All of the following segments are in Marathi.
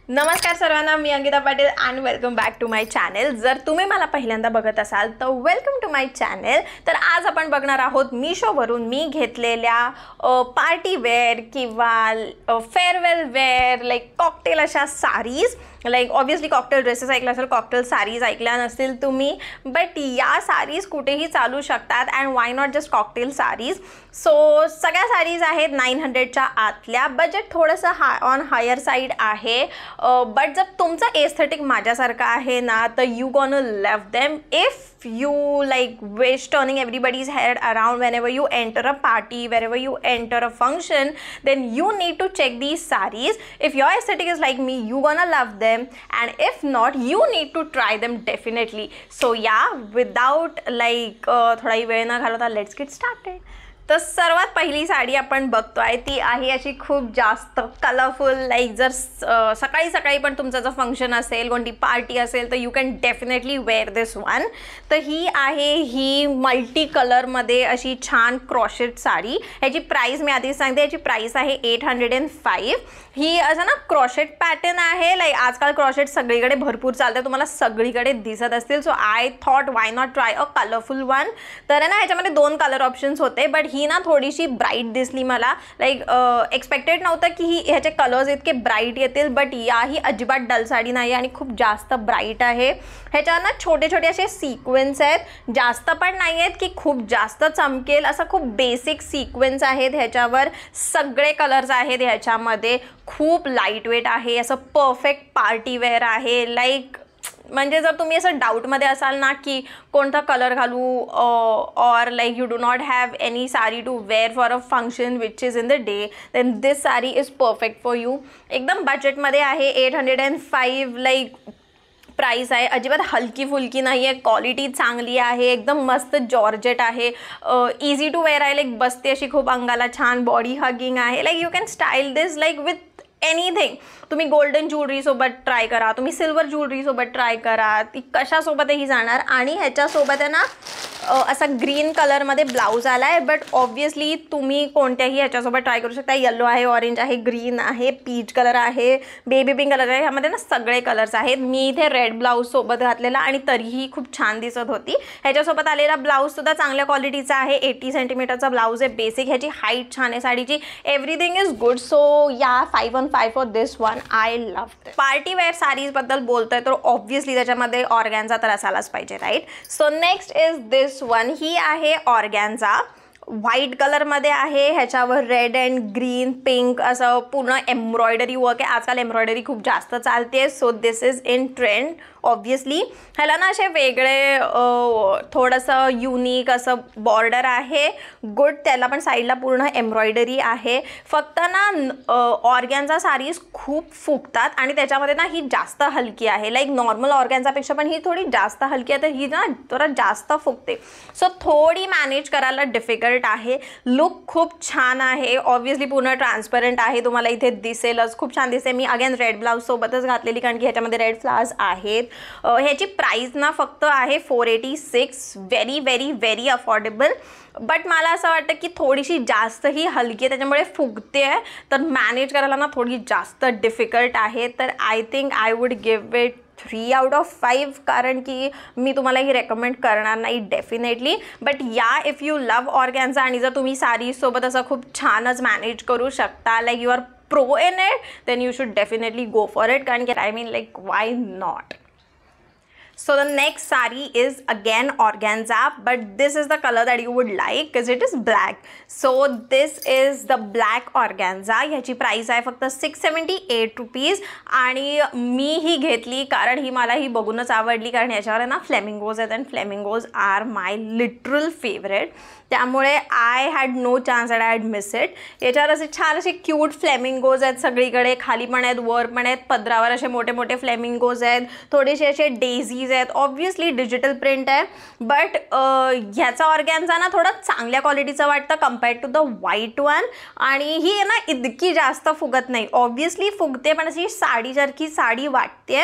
नमस्कार सर्वांना, मी Ankita Patil and welcome back to my channel. जर तुम्ही मला पहिल्यांदा बघत असाल तर वेलकम टू माय चॅनल. तर आज आपण बघणार आहोत मीशोवरून मी घेतलेल्या पार्टी वेअर किंवा फेअरवेल वेअर लाईक कॉकटेल अशा sarees. Like obviously cocktail dresses ऐकला असेल, कॉकटेल साडीज ऐकल्या नसतील तुम्ही, बट या साडीज कुठेही चालू शकतात and why not just cocktail sarees. So सगळ्या साडीज आहेत 900च्या आतल्या. बजेट थोडंसं ऑन हायर साईड आहे, बट जर तुमचं एस्थेटिक माझ्यासारखं आहे ना तर you gone love them. If you like wish turning everybody's head around whenever you enter a party, wherever you enter a function, then you need to check these sarees. If your aesthetic is like me, you gonna love them, and if not, you need to try them definitely. So yeah, without like थोडा वेळ न घालवता let's get started. तर सर्वात पहिली साडी आपण बघतोय ती आहे अशी खूप जास्त कलरफुल. लाईक जर सकाळी सकाळी पण तुमचं जर फंक्शन असेल, कोणती पार्टी असेल तर you can definitely wear this one. तर ही मल्टी कलरमध्ये अशी छान क्रॉशेट साडी. ह्याची प्राईस मी आधीच सांगते, याची प्राईस आहे 805. ही असं ना क्रॉशेट पॅटर्न आहे. लाईक आजकाल क्रॉशेट सगळीकडे भरपूर चालतं, तुम्हाला सगळीकडे दिसत असतील. So I thought why not try a colourful one. तर आहे ना ह्याच्यामध्ये 2 कलर ऑप्शन्स होते, बट ही ना थोडीशी ब्राईट दिसली मला. लाईक एक्सपेक्टेड नव्हतं की ह्याचे कलर्स इतके ब्राईट येतील, बट ही अजिबात डल साडी नाही आणि खूप जास्त ब्राईट आहे. ह्याच्यावर ना छोटे छोटे असे सिक्वेन्स आहेत, जास्त पण नाही आहेत की खूप जास्त चमकेल, असं खूप बेसिक सिक्वेन्स आहेत ह्याच्यावर. सगळे कलर्स आहेत ह्याच्यामध्ये. खूप लाईट वेट आहे, असं परफेक्ट पार्टी वेअर आहे. लाईक म्हणजे जर तुम्ही असं डाऊटमध्ये असाल ना की कोणता कलर घालू, or like you do not have any sari to wear for a function which is in the day, then this sari is perfect for you. एकदम बजेटमध्ये आहे. 805 लाईक प्राईस आहे. अजिबात हलकी फुलकी नाही आहे, क्वालिटी चांगली आहे, एकदम मस्त जॉर्जेट आहे, इझी टू वेअर आहे. लाईक बसते अशी खूप अंगाला छान, बॉडी हगिंग आहे. Like you can style this like with anything. तुम्ही गोल्डन ज्वेलरीसोबत ट्राय करा, तुम्ही सिल्वर ज्वेलरीसोबत ट्राय करा, ती कशासोबतही जाणार. आणि ह्याच्यासोबत आहे ना असा ग्रीन कलरमध्ये ब्लाऊज आला आहे, बट ऑब्व्हियसली तुम्ही कोणत्याही ह्याच्यासोबत ट्राय करू शकता. येलो आहे, ऑरेंज आहे, ग्रीन आहे, पीच कलर आहे, बेबी पिंक कलर आहे. ह्यामध्ये ना सगळे कलर्स आहेत. मी इथे रेड ब्लाऊजसोबत घातलेला आणि तरीही खूप छान दिसत होती. ह्याच्यासोबत आलेला ब्लाऊजसुद्धा चांगल्या क्वालिटीचा आहे. 80 सेंटीमीटरचा ब्लाऊज आहे बेसिक. ह्याची हाईट छान आहे साडीची. Everything is good. सो या 515 for this one. I love this. Party wear saris बद्दल बोलतोय तर ऑब्व्हियसली त्याच्यामध्ये ऑर्गॅन्झा तर असायलाच पाहिजे, right. So next is this one. ही आहे ऑर्गॅन्झा. व्हाईट कलरमध्ये आहे. ह्याच्यावर रेड अँड ग्रीन पिंक असं पूर्ण एम्ब्रॉयडरी वर्क आहे. आजकाल एम्ब्रॉयडरी खूप जास्त चालते. So this is in trend obviously. ह्याला ना असे वेगळे थोडंसं युनिक असं बॉर्डर आहे. गुड. त्याला पण साईडला पूर्ण एम्ब्रॉयडरी आहे. फक्त ना ऑर्गॅन्झा साडीज खूप फुगतात आणि त्याच्यामध्ये ना ही जास्त हलकी आहे. लाईक नॉर्मल ऑर्गॅन्झापेक्षा पण ही थोडी जास्त हलकी आहे, तर ही ना जरा जास्त फुगते. सो थोडी मॅनेज करायला डिफिकल्ट आहे. लुक खूप छान आहे. ऑब्व्हियसली पूर्ण ट्रान्सपरंट आहे, तुम्हाला इथे दिसेलच. खूप छान दिसते. मी अगेन रेड ब्लाऊजसोबतच घातलेली कारण की ह्याच्यामध्ये रेड फ्लावर्स आहेत. ह्याची प्राईस ना फक्त आहे 486. Very very very affordable. But मला असं वाटतं की थोडीशी जास्त ही हलकी आहे, त्याच्यामुळे फुगते आहे, तर मॅनेज करायला ना थोडी जास्त डिफिकल्ट आहे. तर I think I would give it 3 out of 5, कारण की मी तुम्हाला ही रेकमेंड करणार नाही डेफिनेटली. बट या इफ यू लव्ह ऑर्गॅन्झा आणि जर तुम्ही साडीसोबत असं खूप छानच मॅनेज करू शकता, like you are pro in it, then you should definitely go for it. कारण की I mean like why not. So the next saree is again organza, but this is the color that you would like because it is black. So this is the black organza. ह्याची प्राइस आहे फक्त 678 रुपीज. आणि मी ही घेतली कारण ही मला ही बघूनच आवडली, कारण याच्यावर आहे ना फ्लेमिंगोज आहेत, and flamingos are my literal favourite. त्यामुळे I had no chance that I had miss it. याच्यावर असे छान असे क्यूट फ्लेमिंगोज आहेत सगळीकडे, खाली पण आहेत, वर पण आहेत. पदरावर असे मोठे मोठे फ्लेमिंगोज आहेत, थोडेसे असे डेझीज आहेत. ऑब्व्हियसली डिजिटल प्रिंट आहे, बट ह्याचा ऑर्गॅन्झा ना थोडा चांगल्या क्वालिटीचा वाटतं compared to the white one. आणि ही ना इतकी जास्त फुगत नाही. ऑब्व्हियसली फुगते पण अशी साडीसारखी साडी वाटते.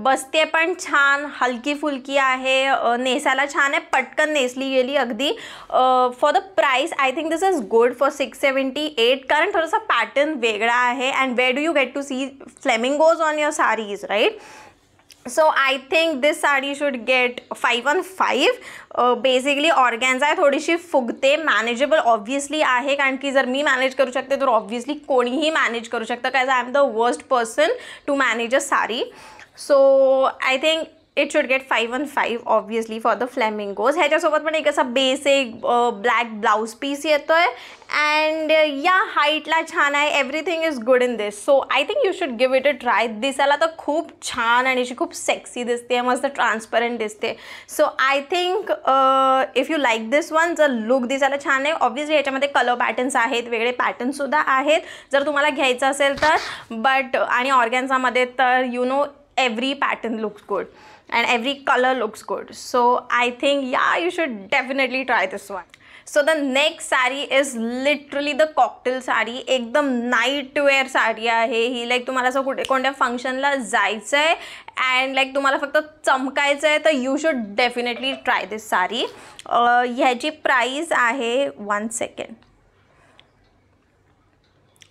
बसते पण छान, हलकी फुलकी आहे, नेसायला छान आहे, पटकन नेसली गेली अगदी. For the price I think this is good for 678 कारण थोडासा पॅटर्न वेगळा आहे. And where do you get to see flamingos on your saris, right? So I think this sari should get 5 on 5. Basically organza आहे, थोडीशी फुगते, मॅनेजेबल ऑब्व्हियसली आहे कारण की जर मी मॅनेज करू शकते तर ऑब्व्हियसली कोणीही मॅनेज करू शकतं, cause I am the worst person to manage a sari. So I think it should get 5 on 5 obviously for the flamingos. ह्याच्यासोबत पण एक असा बेसिक ब्लॅक ब्लाउज पीस येतो आहे. अँड या हाईटला छान आहे, everything is good in this. So I think you should give it a try. दिसायला तर खूप छान आणि अशी खूप सेक्सी दिसते, मस्त ट्रान्सपरंट दिसते. So I think if you like this one, जर लुक दिसायला छान आहे, ऑब्व्हियसली याच्यामध्ये कलर पॅटर्न्स आहेत, वेगळे पॅटर्नसुद्धा आहेत जर तुम्हाला घ्यायचं असेल तर. बट आणि ऑर्गॅन्झामध्ये तर you know every pattern looks good and every color looks good. So I think yeah, you should definitely try this one. So the next saree is literally the cocktail saree. एकदम नाईट वेअर साडी आहे ही. लाईक तुम्हाला असं कुठे कोणत्या फंक्शनला जायचं आहे अँड लाईक तुम्हाला फक्त चमकायचं आहे तर यू शुड डेफिनेटली ट्राय दिस साडी. ह्याची प्राईस आहे 1 सेकंड.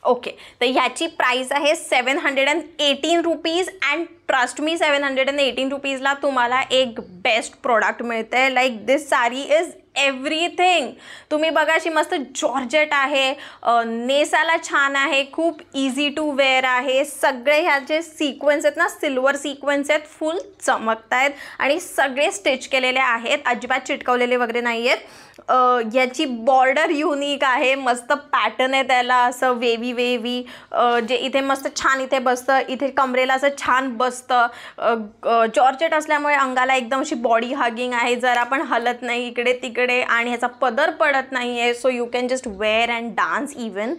ओके, तर ह्याची प्राईस आहे 718 रुपीज. अँड ट्रस्ट मी 718 रुपीजला तुम्हाला एक बेस्ट प्रोडक्ट मिळतं आहे. Like this sari is everything. तुम्ही बघा, अशी मस्त जॉर्जेट आहे, नेसाला छान आहे, खूप इझी टू वेअर आहे. सगळे ह्याचे सिक्वेन्स आहेत ना, सिल्वर सिक्वेन्स आहेत, फुल चमकत आहेत आणि सगळे स्टिच केलेले आहेत, अजिबात चिटकवलेले वगैरे नाही आहेत. याची बॉर्डर युनिक आहे, मस्त पॅटर्न आहे त्याला, असं वेवी वेवी, जे इथे मस्त छान इथे बसतं, इथे कमरेला असं छान बसतं. जॉर्जेट असल्यामुळे अंगाला एकदम अशी बॉडी हगिंग आहे, जरा पण हलत नाही इकडे तिकडे आणि ह्याचा पदर पडत नाही आहे. So you can just wear and dance even.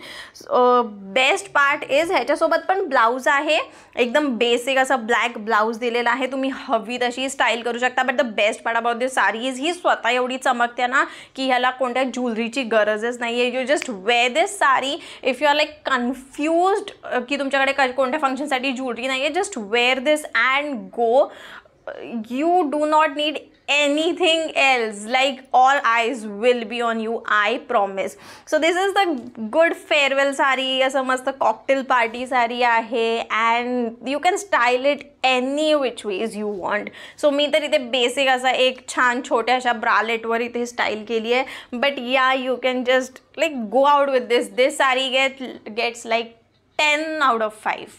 Best part is ह्याच्यासोबत पण ब्लाऊज आहे, एकदम बेसिक असा ब्लॅक ब्लाऊज दिलेला आहे, तुम्ही हवी तशी स्टाईल करू शकता. But the best part about this sari is he स्वतः एवढी चमकते ना की ह्याला कोणत्या ज्वेलरीची गरजच नाही आहे. You just wear this sari. If you are like confused की तुमच्याकडे कोणत्या फंक्शनसाठी ज्वेलरी नाही आहे, just wear this and go. You do not need anything else. Like all eyes will be on you, I promise. So this is the good farewell saree. असं मस्त cocktail party saree आहे and you can style it any which ways you want. So मी तर इथे बेसिक असा एक छान छोट्या अशा ब्रालेटवर इथे स्टाईल केली आहे. But yeah, you can just like go out with this. This saree gets like 10 out of 5.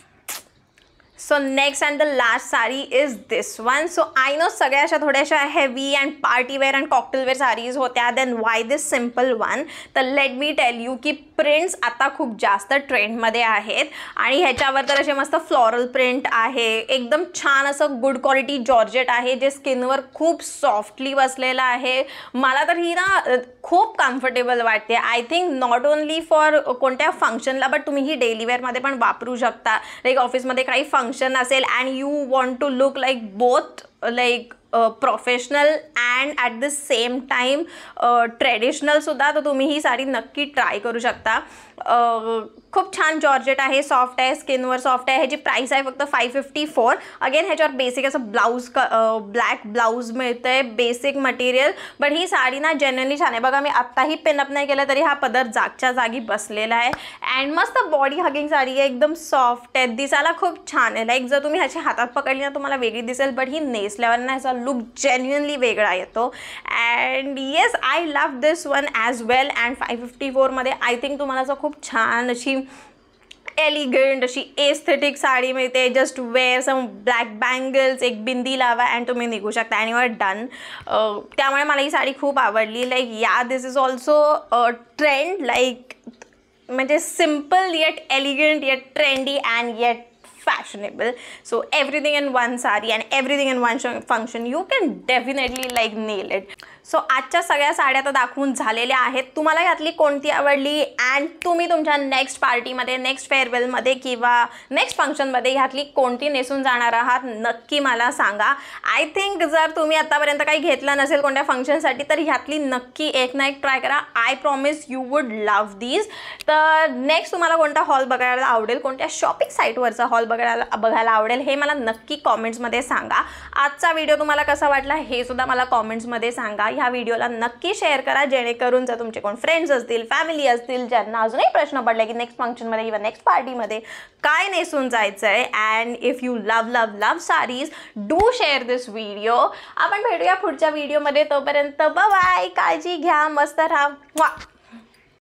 So next and the last saree is this one. So I know सगळ्या अशा थोड्याशा heavy and party wear and cocktail wear sarees होत्या. Then why this simple one? तर let me tell you की प्रिंट्स आता खूप जास्त ट्रेंडमध्ये आहेत आणि ह्याच्यावर तर असे मस्त फ्लोरल प्रिंट आहे, एकदम छान असं गुड क्वालिटी जॉर्जेट आहे जे स्किनवर खूप सॉफ्टली बसलेलं आहे. मला तर ही ना खूप कम्फर्टेबल वाटते. I think not only for कोणत्या फंक्शनला बट तुम्ही ही डेली वेअरमध्ये पण वापरू शकता. लाईक ऑफिसमध्ये काही फंक्शन असेल and you want to look like both like professional and at the same time ट्रेडिशनलसुद्धा, तर तुम्ही ही साडी नक्की ट्राय करू शकता. खूप छान जॉर्जेट आहे, सॉफ्ट आहे, स्किनवर सॉफ्ट आहे. ह्याची प्राईस आहे फक्त 554. अगेन ह्याच्यावर बेसिक असं ब्लाऊज ब्लॅक ब्लाऊज मिळतं आहे, basic material. But he sari ना जेन्युइनली छान आहे. बघा, मी आत्ताही पिनअप नाही केलं तरी हा पदर जागच्या जागी बसलेला आहे अँड मस्त बॉडी हगिंग साडी आहे, एकदम सॉफ्ट आहे, दिसायला खूप छान आहे. लाईक जर तुम्ही ह्याची हातात पकडली ना तुम्हाला वेगळी दिसेल, बट ही नेसल्यावर ना ह्याचा लुक जेन्युइनली वेगळा येतो. And yes, I love this one as well. And 554मध्ये आय थिंक तुम्हाला असं खूप छान अशी एलिगंट अशी एस्थेटिक साडी मिळते. जस्ट वेअर सम ब्लॅक बँगल्स, एक बिंदी लावा अँड तुम्ही निघू शकता आणि वर डन. त्यामुळे मला ही साडी खूप आवडली. लाईक या दिस इज ऑल्सो ट्रेंड, लाईक म्हणजे simple eight elegant eight trendy and eight fashionable. So everything in one saree and everything in one function, you can definitely like nail it. So आजच्या सगळ्या साड्या तर दाखवून झालेल्या आहेत. तुम्हाला यातली कोणती आवडली अँड तुम्ही तुमच्या नेक्स्ट पार्टीमध्ये, नेक्स्ट फेअरवेलमध्ये किंवा नेक्स्ट फंक्शनमध्ये ह्यातली कोणती नेसून जाणार आहात नक्की मला सांगा. आय थिंक जर तुम्ही आत्तापर्यंत काही घेतलं नसेल कोणत्या फंक्शनसाठी तर ह्यातली नक्की एक ना एक ट्राय करा. I promise you would love these. तर नेक्स्ट तुम्हाला कोणता हॉल बघायला आवडेल, कोणत्या शॉपिंग साईटवरचा हॉल बघायला बघायला आवडेल हे मला नक्की कॉमेंट्समध्ये सांगा. आजचा व्हिडिओ तुम्हाला कसा वाटला हे सुद्धा मला कॉमेंट्समध्ये सांगा. ह्या व्हिडिओला नक्की शेअर करा, जेणेकरून जर तुमचे कोण फ्रेंड्स असतील, फॅमिली असतील, ज्यांना अजूनही प्रश्न पडले की नेक्स्ट फंक्शनमध्ये किंवा नेक्स्ट पार्टीमध्ये काय नेसून जायचं आहे, and if you love saris, do share this video. आपण भेटूया पुढच्या व्हिडिओमध्ये. तोपर्यंत बाय, काळजी घ्या, मस्त राहा.